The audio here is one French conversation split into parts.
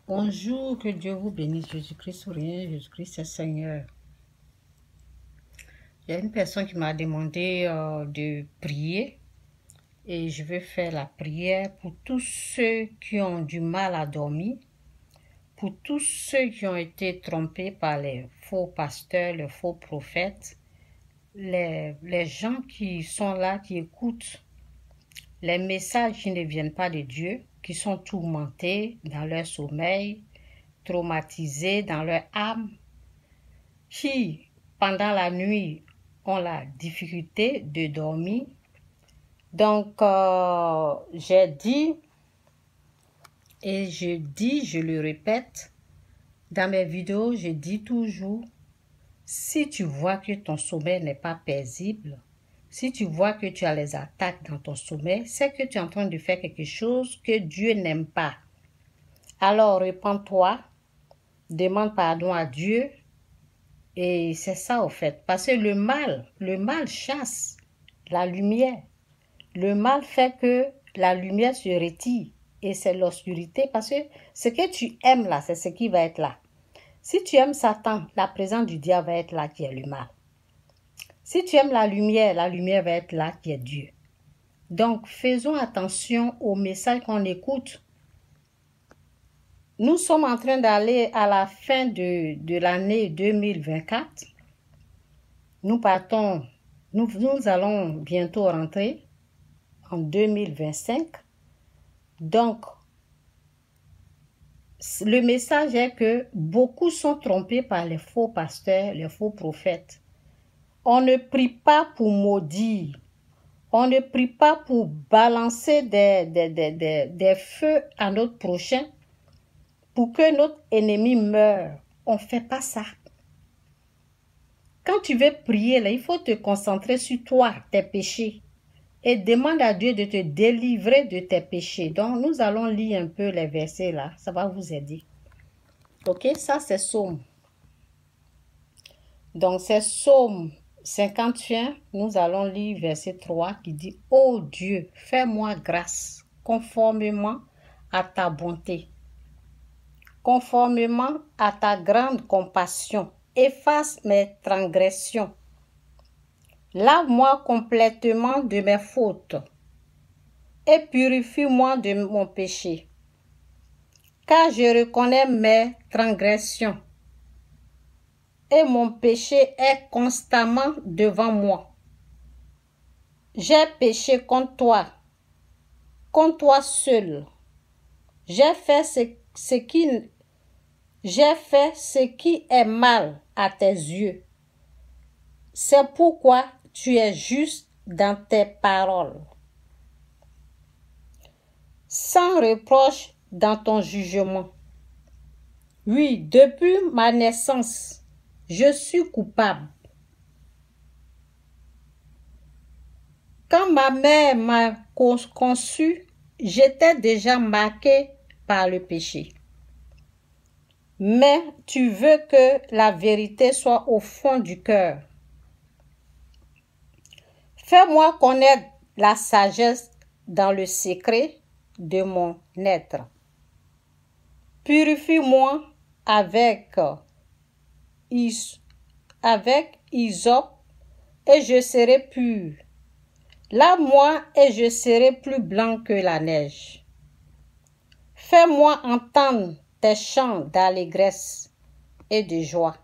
Bonjour, que Dieu vous bénisse. Jésus-Christ sourire, Jésus-Christ est Seigneur. Il y a une personne qui m'a demandé de prier et je vais faire la prière pour tous ceux qui ont du mal à dormir, pour tous ceux qui ont été trompés par les faux pasteurs, les faux prophètes, les gens qui sont là, qui écoutent les messages qui ne viennent pas de Dieu, qui sont tourmentés dans leur sommeil, traumatisés dans leur âme, qui, pendant la nuit, ont la difficulté de dormir. Donc, j'ai dit, et je le répète, dans mes vidéos, je dis toujours, si tu vois que ton sommeil n'est pas paisible, si tu vois que tu as les attaques dans ton sommeil, c'est que tu es en train de faire quelque chose que Dieu n'aime pas. Alors, répands-toi, demande pardon à Dieu, et c'est ça au fait. Parce que le mal chasse la lumière. Le mal fait que la lumière se retire, et c'est l'obscurité, parce que ce que tu aimes là, c'est ce qui va être là. Si tu aimes Satan, la présence du diable va être là qui est le mal. Si tu aimes la lumière va être là qui est Dieu. Donc, faisons attention aux messages qu'on écoute. Nous sommes en train d'aller à la fin de l'année 2024. Nous allons bientôt rentrer en 2025. Donc, le message est que beaucoup sont trompés par les faux pasteurs, les faux prophètes. On ne prie pas pour maudire. On ne prie pas pour balancer des feux à notre prochain pour que notre ennemi meure. On ne fait pas ça. Quand tu veux prier, là, il faut te concentrer sur toi, tes péchés. Et demande à Dieu de te délivrer de tes péchés. Donc, nous allons lire un peu les versets là. Ça va vous aider. Ok, ça c'est Psaume. Donc, c'est Psaume 51. Nous allons lire verset 3 qui dit « Ô Dieu, fais-moi grâce conformément à ta bonté, conformément à ta grande compassion. Efface mes transgressions. Lave-moi complètement de mes fautes et purifie-moi de mon péché. Car je reconnais mes transgressions et mon péché est constamment devant moi. J'ai péché contre toi seul. J'ai fait ce qui est mal à tes yeux. C'est pourquoi tu es juste dans tes paroles, sans reproche dans ton jugement. Oui, depuis ma naissance, je suis coupable. Quand ma mère m'a conçu, j'étais déjà marqué par le péché. Mais tu veux que la vérité soit au fond du cœur. Fais-moi connaître la sagesse dans le secret de mon être. Purifie-moi avec hysope et je serai pur. Lave-moi et je serai plus blanc que la neige. Fais-moi entendre tes chants d'allégresse et de joie.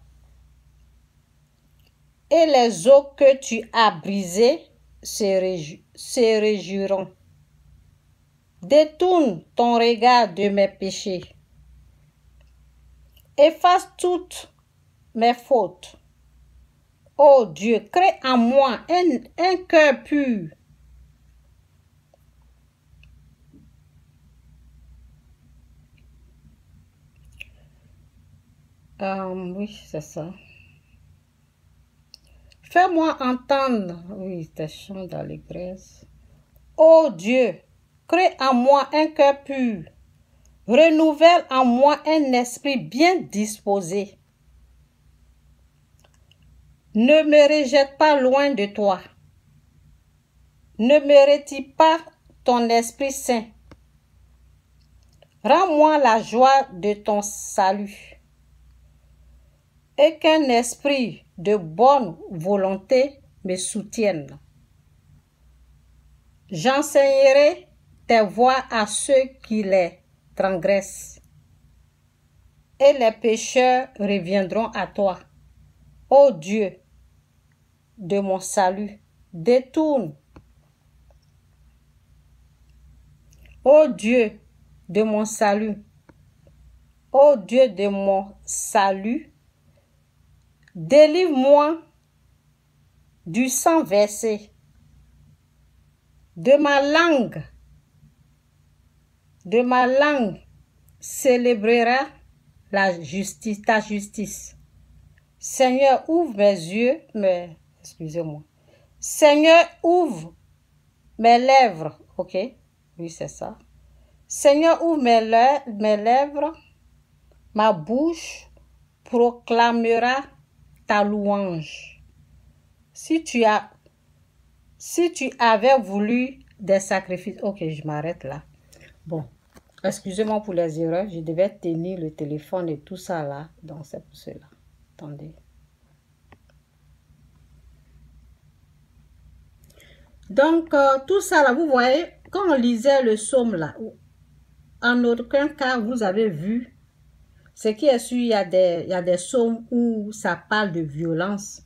Et les os que tu as brisés se réjouiront. Détourne ton regard de mes péchés. Efface toutes mes fautes. Ô Dieu, crée en moi un cœur pur. Oui, c'est ça. Fais-moi entendre, oui, tes chants d'allégresse. Ô Dieu, crée en moi un cœur pur. Renouvelle en moi un esprit bien disposé. Ne me rejette pas loin de toi. Ne me retire pas ton Esprit Saint. Rends-moi la joie de ton salut et qu'un esprit de bonne volonté me soutienne. J'enseignerai tes voies à ceux qui les transgressent et les pécheurs reviendront à toi. Ô Dieu de mon salut, détourne. Ô Dieu de mon salut, ô Dieu de mon salut, délivre-moi du sang versé, de ma langue célébrera la justice, ta justice. Seigneur, ouvre mes yeux, excusez-moi. Seigneur, ouvre mes lèvres, ok? Oui, c'est ça. Seigneur, ouvre mes lèvres, ma bouche proclamera ta louange. Si tu avais voulu des sacrifices, ok, je m'arrête là. Bon, excusez-moi pour les erreurs, je devais tenir le téléphone et tout ça là, donc c'est pour cela. Attendez. Donc, tout ça là, vous voyez, quand on lisait le psaume là, en aucun cas vous avez vu, ce qui est sûr, il y a des psaumes où ça parle de violence,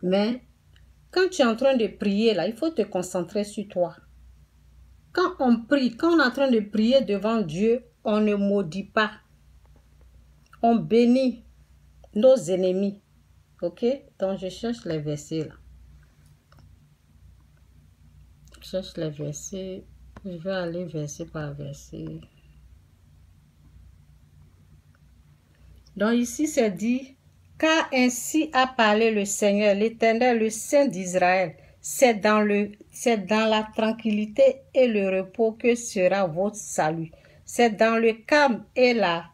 mais quand tu es en train de prier là, il faut te concentrer sur toi. Quand on prie, quand on est en train de prier devant Dieu, on ne maudit pas. On bénit nos ennemis. Ok? Donc, je cherche les versets là. Je cherche les versets. Je vais aller verset par verset. Donc, ici, c'est dit, car ainsi a parlé le Seigneur, l'Éternel, le Saint d'Israël. C'est dans la tranquillité et le repos que sera votre salut. C'est dans le calme et la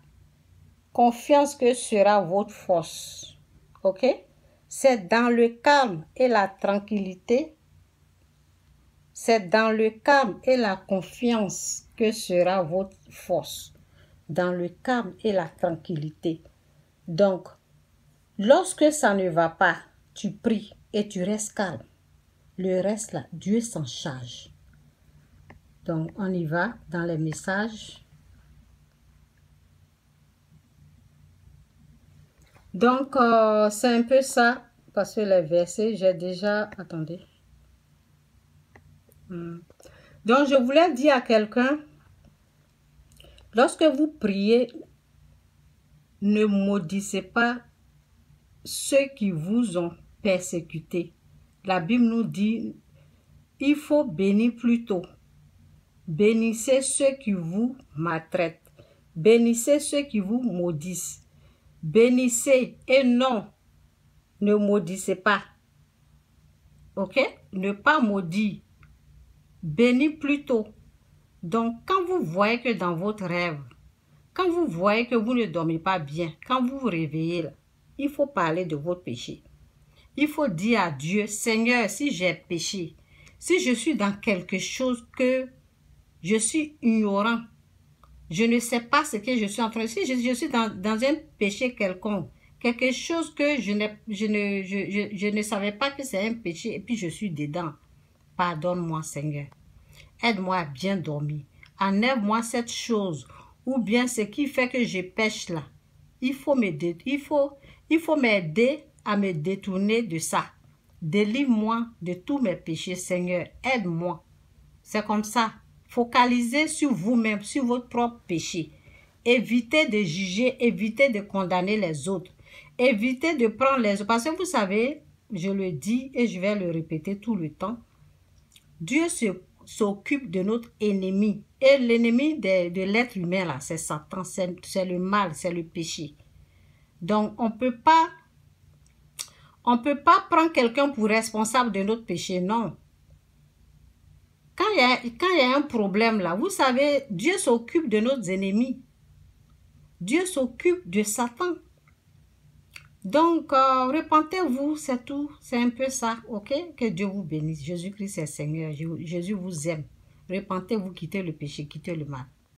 confiance que sera votre force. Ok? C'est dans le calme et la tranquillité. C'est dans le calme et la confiance que sera votre force. Dans le calme et la tranquillité. Donc, lorsque ça ne va pas, tu pries et tu restes calme. Le reste là, Dieu s'en charge. Donc, on y va dans les messages. Donc, c'est un peu ça, parce que les versets, j'ai déjà... Attendez. Donc, je voulais dire à quelqu'un, lorsque vous priez, ne maudissez pas ceux qui vous ont persécutés. La Bible nous dit, il faut bénir plutôt. Bénissez ceux qui vous maltraitent. Bénissez ceux qui vous maudissent. Bénissez et non, ne maudissez pas. Ok? Ne pas maudire. Bénis plutôt. Donc, quand vous voyez que dans votre rêve, quand vous voyez que vous ne dormez pas bien, quand vous vous réveillez, là, il faut parler de votre péché. Il faut dire à Dieu, Seigneur, si j'ai péché, si je suis dans quelque chose que je suis ignorant, je ne sais pas ce que je suis en train de... Si je suis dans un péché quelconque, quelque chose que je ne savais pas que c'est un péché et puis je suis dedans. Pardonne-moi, Seigneur. Aide-moi à bien dormir. Enlève-moi cette chose ou bien ce qui fait que je pêche là. Il faut m'aider à me détourner de ça. Délivre-moi de tous mes péchés, Seigneur. Aide-moi. C'est comme ça. Focalisez sur vous-même, sur votre propre péché. Évitez de juger, évitez de condamner les autres. Évitez de prendre les autres. Parce que vous savez, je le dis et je vais le répéter tout le temps. Dieu s'occupe de notre ennemi. Et l'ennemi de l'être humain, là, c'est Satan, c'est le mal, c'est le péché. Donc, on ne peut pas prendre quelqu'un pour responsable de notre péché, non. Quand il y a un problème là, vous savez, Dieu s'occupe de nos ennemis. Dieu s'occupe de Satan. Donc, repentez-vous, c'est tout. C'est un peu ça, ok? Que Dieu vous bénisse. Jésus-Christ est Seigneur. Jésus vous aime. Repentez-vous, quittez le péché, quittez le mal.